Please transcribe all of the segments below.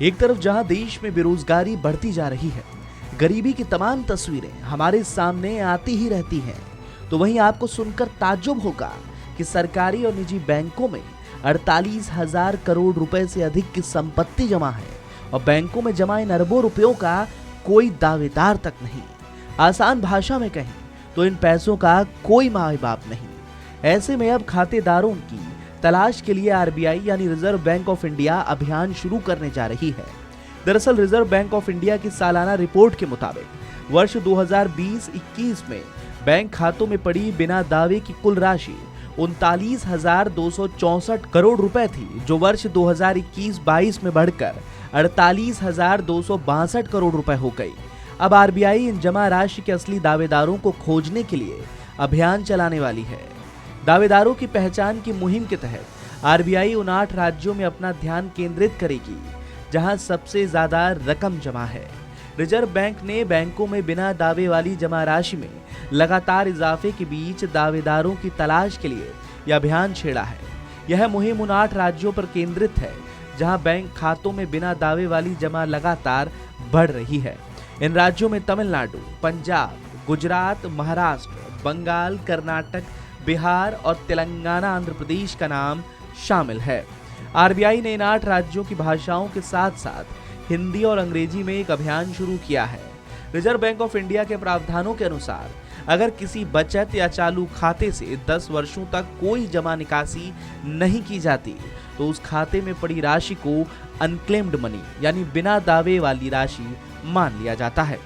एक तरफ जहां देश में बेरोजगारी बढ़ती जा रही है, गरीबी की तमाम तस्वीरें हमारे सामने आती ही रहती हैं, तो वहीं आपको सुनकर ताज्जुब होगा कि सरकारी और निजी बैंकों में 48,000 करोड़ रुपए से अधिक की संपत्ति जमा है और बैंकों में जमा इन अरबों रुपयों का कोई दावेदार तक नहीं। आसान भाषा में कहें तो इन पैसों का कोई माँ बाप नहीं। ऐसे में अब खातेदारों की तलाश के लिए आरबीआई यानी रिजर्व बैंक ऑफ इंडिया अभियान शुरू करने जा रही है। दरअसल रिजर्व बैंक ऑफ इंडिया की सालाना रिपोर्ट के मुताबिक वर्ष 2020-21 में बैंक खातों में पड़ी बिना दावे की कुल राशि 39,264 करोड़ रुपए थी, जो वर्ष 2021-22 में बढ़कर 48,262 करोड़ रुपए हो गई। अब आरबीआई इन जमा राशि के असली दावेदारों को खोजने के लिए अभियान चलाने वाली है। दावेदारों की पहचान की मुहिम के तहत आरबीआई उन 8 राज्यों में अपना ध्यान केंद्रित करेगी जहां सबसे ज्यादा रकम जमा है। रिजर्व बैंक ने बैंकों में बिना दावे वाली जमा राशि में लगातार इजाफे के बीच दावेदारों की तलाश के लिए यह अभियान छेड़ा है। यह मुहिम उन 8 राज्यों पर केंद्रित है जहां बैंक खातों में बिना दावे वाली जमा लगातार बढ़ रही है। इन राज्यों में तमिलनाडु, पंजाब, गुजरात, महाराष्ट्र, बंगाल, कर्नाटक, बिहार और तेलंगाना, आंध्र प्रदेश का नाम शामिल है। आरबीआई ने इन 8 राज्यों की भाषाओं के साथ साथ हिंदी और अंग्रेजी में एक अभियान शुरू किया है। रिजर्व बैंक ऑफ इंडिया के प्रावधानों के अनुसार अगर किसी बचत या चालू खाते से 10 वर्षों तक कोई जमा निकासी नहीं की जाती तो उस खाते में पड़ी राशि को अनक्लेम्ड मनी यानी बिना दावे वाली राशि मान लिया जाता है।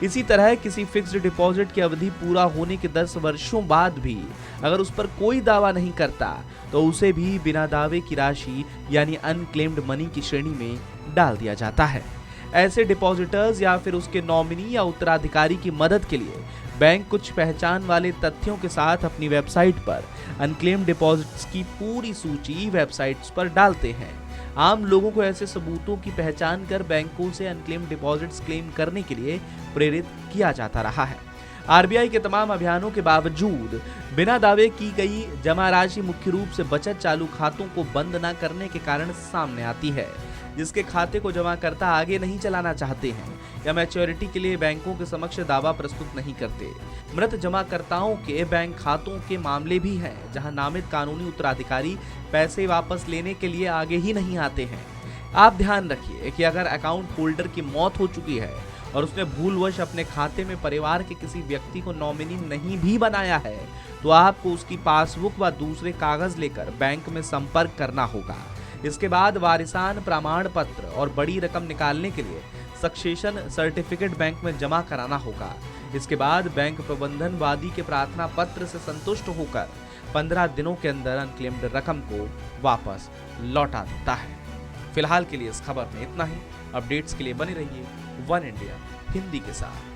इसी तरह किसी फिक्स्ड डिपॉजिट की अवधि पूरा होने के 10 वर्षों बाद भी अगर उस पर कोई दावा नहीं करता तो उसे भी बिना दावे की राशि यानी अनक्लेम्ड मनी की श्रेणी में डाल दिया जाता है। ऐसे डिपॉजिटर्स या फिर उसके नॉमिनी या उत्तराधिकारी की मदद के लिए बैंक कुछ पहचान वाले तथ्यों के साथ अपनी वेबसाइट पर अनक्लेम्ड डिपॉजिट्स की पूरी सूची वेबसाइट्स पर डालते हैं। आम लोगों को ऐसे सबूतों की पहचान कर बैंकों से अनक्लेम्ड डिपॉजिट्स क्लेम करने के लिए प्रेरित किया जाता रहा है। आरबीआई के तमाम अभियानों के बावजूद बिना दावे की गई जमा राशि मुख्य रूप से बचत चालू खातों को बंद न करने के कारण सामने आती है, जिसके खाते को जमाकर्ता आगे नहीं चलाना चाहते हैं या मैच्योरिटी के लिए बैंकों के समक्ष दावा प्रस्तुत नहीं करते। मृत जमाकर्ताओं के बैंक खातों के मामले भी हैं जहां नामित कानूनी उत्तराधिकारी पैसे वापस लेने के लिए आगे ही नहीं आते हैं। आप ध्यान रखिए कि अगर अकाउंट होल्डर की मौत हो चुकी है और उसने भूलवश अपने खाते में परिवार के किसी व्यक्ति को नॉमिनी नहीं भी बनाया है तो आपको उसकी पासबुक व दूसरे कागज लेकर बैंक में संपर्क करना होगा। इसके बाद वारिसान प्रमाण पत्र और बड़ी रकम निकालने के लिए सक्सेशन सर्टिफिकेट बैंक में जमा कराना होगा। इसके बाद बैंक प्रबंधन वादी के प्रार्थना पत्र से संतुष्ट होकर 15 दिनों के अंदर अनक्लेम्ड रकम को वापस लौटा देता है। फिलहाल के लिए इस खबर में इतना ही। अपडेट्स के लिए बने रहिए वन इंडिया हिंदी के साथ।